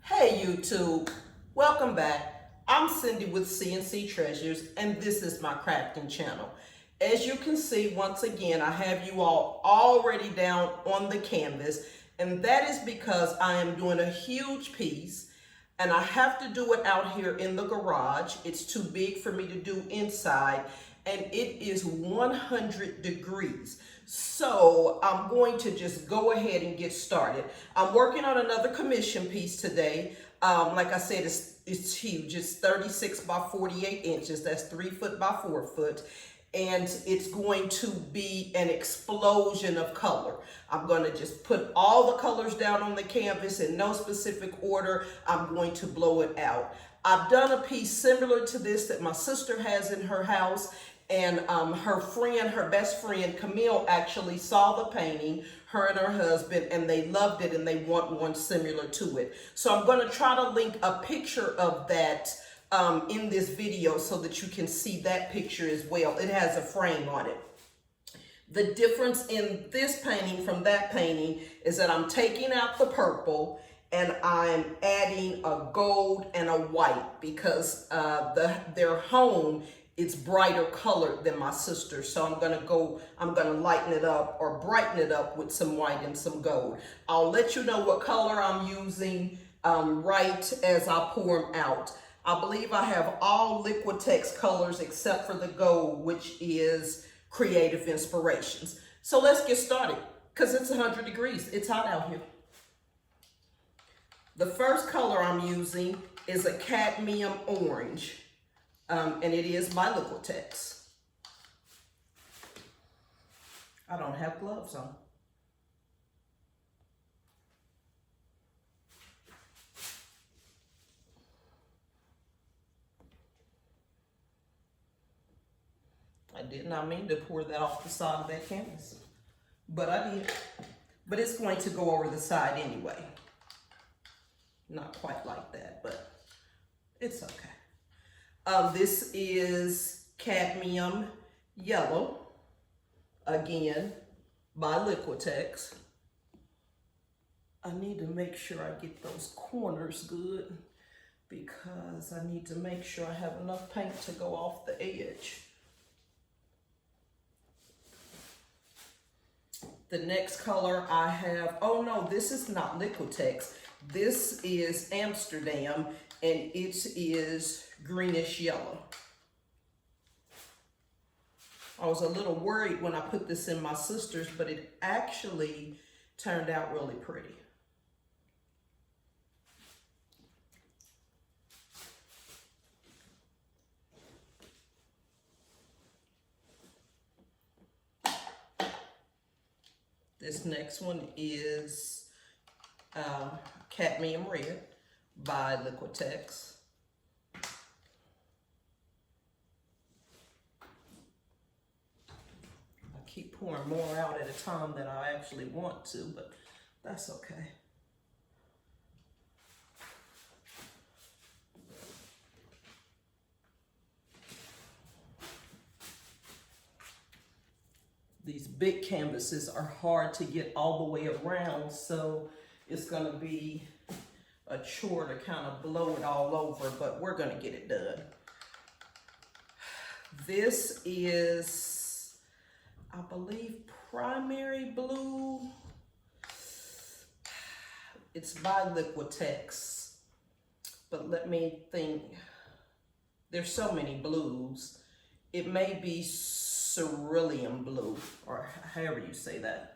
Hey YouTube, welcome back. I'm Cindy with CNC Treasures and this is my crafting channel. As you can see, once again, I have you all already down on the canvas, and that is because I am doing a huge piece and I have to do it out here in the garage. It's too big for me to do inside, and it is 100 degrees. So I'm going to just go ahead and get started. I'm working on another commission piece today. Like I said, it's huge. It's 36 by 48 inches. That's 3 foot by 4 foot. And it's going to be an explosion of color. I'm going to just put all the colors down on the canvas in no specific order. I'm going to blow it out. I've done a piece similar to this that my sister has in her house, and her best friend, Camille, actually saw the painting, her and her husband, and they loved it and they want one similar to it. So I'm going to try to link a picture of that in this video so that you can see that picture as well. It has a frame on it. The difference in this painting from that painting is that I'm taking out the purple and I'm adding a gold and a white because their home is brighter colored than my sister. So I'm gonna lighten it up or brighten it up with some white and some gold. I'll let you know what color I'm using right as I pour them out. I believe I have all Liquitex colors except for the gold, which is Creative Inspirations. So let's get started because it's 100 degrees. It's hot out here. The first color I'm using is a cadmium orange, and it is by Liquitex. I don't have gloves on. I did not mean to pour that off the side of that canvas, but I did. But it's going to go over the side anyway. Not quite like that, but it's okay. This is cadmium yellow, again, by Liquitex. I need to make sure I get those corners good because I need to make sure I have enough paint to go off the edge. The next color I have, oh no, this is not Liquitex. This is Amsterdam, and it is greenish yellow. I was a little worried when I put this in my sister's, but it actually turned out really pretty. This next one is cadmium red by Liquitex. I keep pouring more out at a time than I actually want to, but that's okay. These big canvases are hard to get all the way around, so it's gonna be a chore to kind of blow it all over, but we're gonna get it done. This is, I believe, Primary Blue. It's by Liquitex, but let me think. There's so many blues. It may be cerulean blue, or however you say that.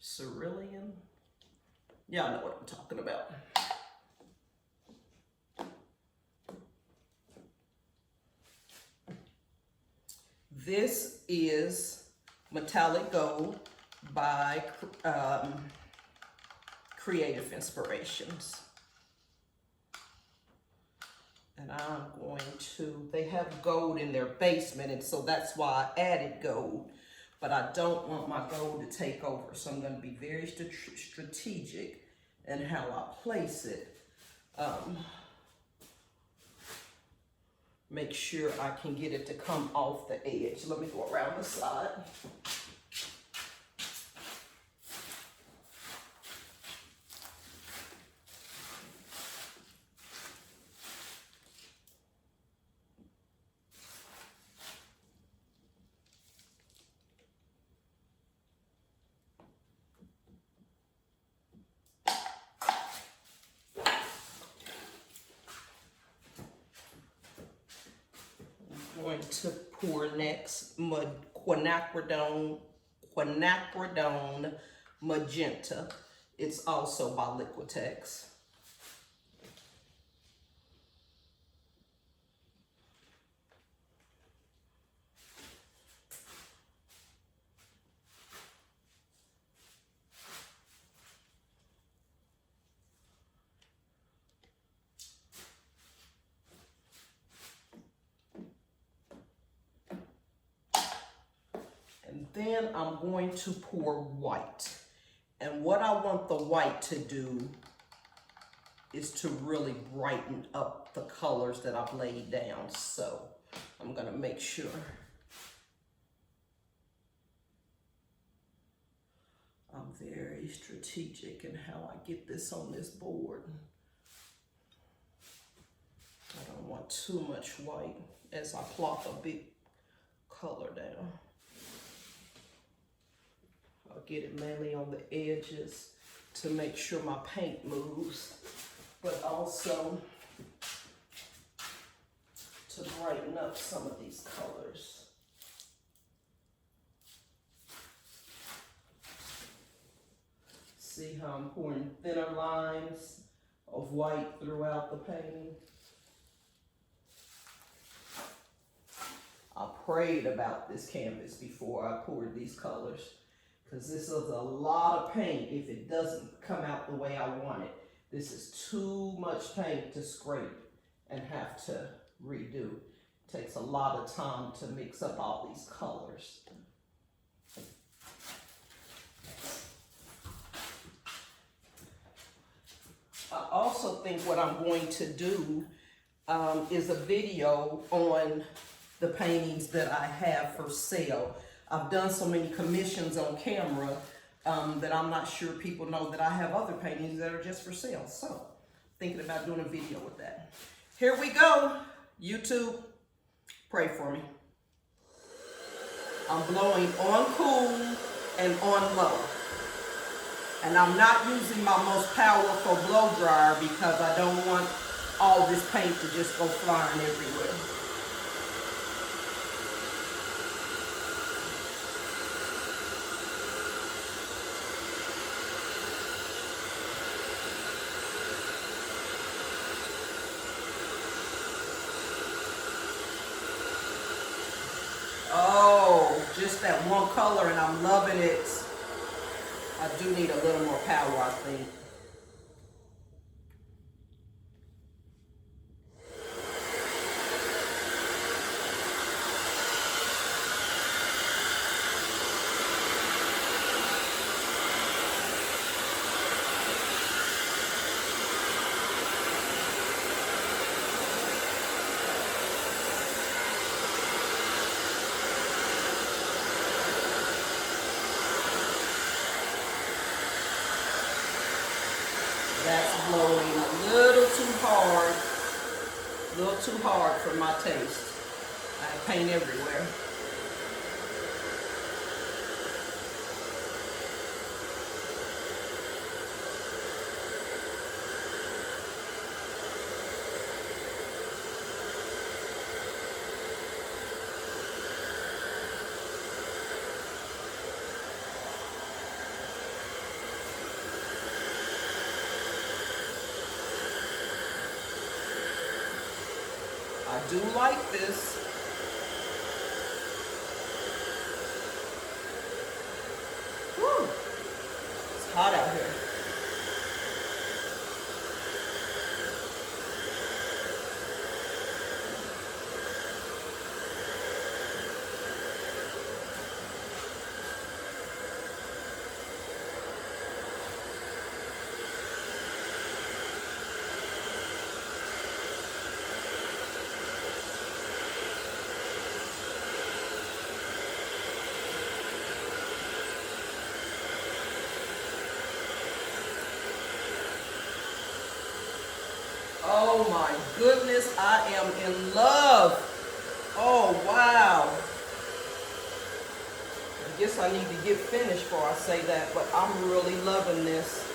Cerulean? Y'all know what I'm talking about. This is Metallic Gold by Creative Inspirations. And I'm going to, they have gold in their basement, and so that's why I added gold. But I don't want my gold to take over, so I'm going to be very strategic in how I place it. make sure I can get it to come off the edge. Let me go around the side. Going to pour next quinacridone magenta. It's also by Liquitex. Then I'm going to pour white. And what I want the white to do is to really brighten up the colors that I've laid down. So I'm gonna make sure I'm very strategic in how I get this on this board. I don't want too much white as I plop a big color down. I'll get it mainly on the edges to make sure my paint moves, but also to brighten up some of these colors. See how I'm pouring thinner lines of white throughout the painting? I prayed about this canvas before I poured these colors, because this is a lot of paint if it doesn't come out the way I want it. This is too much paint to scrape and have to redo. It takes a lot of time to mix up all these colors. I also think what I'm going to do is a video on the paintings that I have for sale. I've done so many commissions on camera that I'm not sure people know that I have other paintings that are just for sale. So, thinking about doing a video with that. Here we go. YouTube, pray for me. I'm blowing on cool and on low. And I'm not using my most powerful blow dryer because I don't want all this paint to just go flying everywhere. Oh, just that one color and I'm loving it. I do need a little more power, I think. That's blowing a little too hard for my taste. I have paint everywhere. I do like this. Woo! It's hot out here. Oh my goodness, I am in love. Oh wow. I guess I need to get finished before I say that, but I'm really loving this.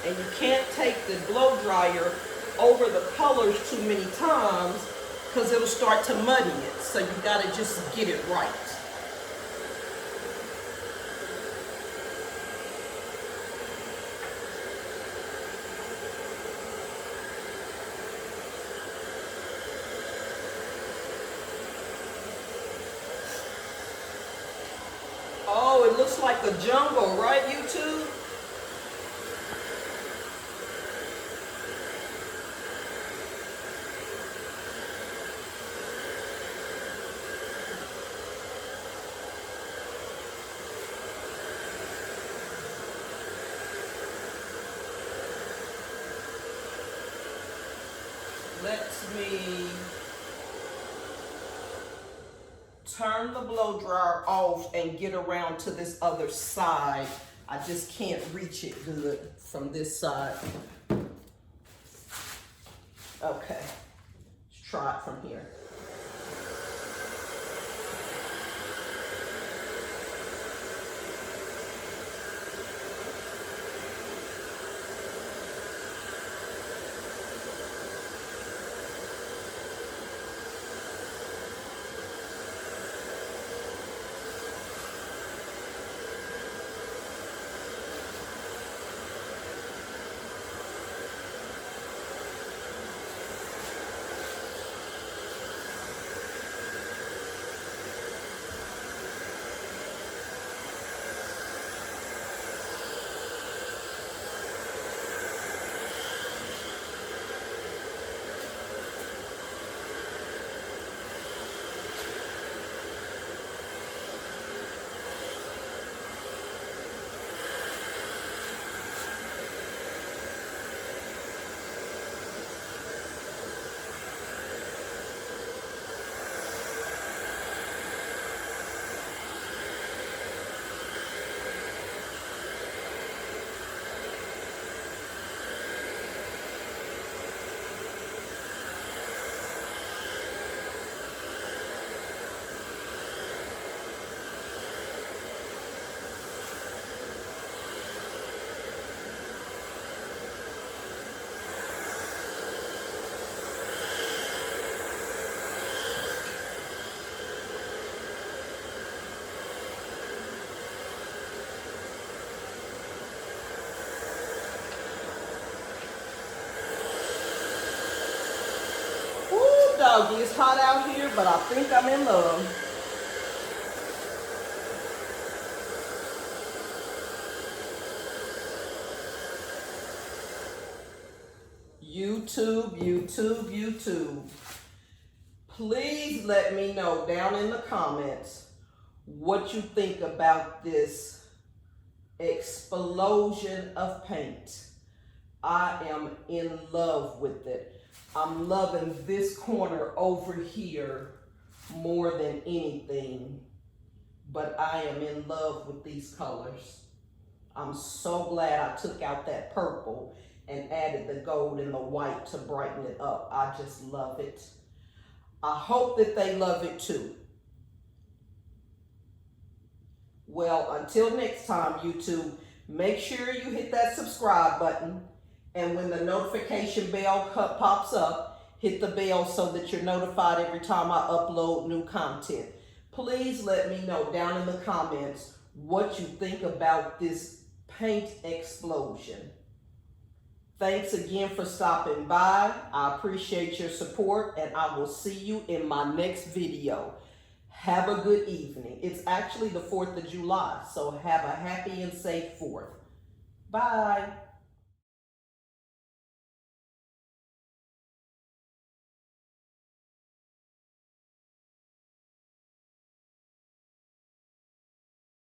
And you can't take the blow dryer over the colors too many times because it'll start to muddy it. So you gotta just get it right. Oh, it looks like a jungle, right, YouTube? Let me turn the blow dryer off and get around to this other side. I just can't reach it good from this side. Okay, let's try it from here. Doggy, it's hot out here, but I think I'm in love. YouTube. Please let me know down in the comments what you think about this explosion of paint. I am in love with it. I'm loving this corner over here more than anything, but I am in love with these colors. I'm so glad I took out that purple and added the gold and the white to brighten it up. I just love it. I hope that they love it too. Well, until next time, YouTube, make sure you hit that subscribe button. And when the notification bell pops up, hit the bell so that you're notified every time I upload new content. Please let me know down in the comments what you think about this paint explosion. Thanks again for stopping by. I appreciate your support, and I will see you in my next video. Have a good evening. It's actually the 4th of July, so have a happy and safe 4th. Bye.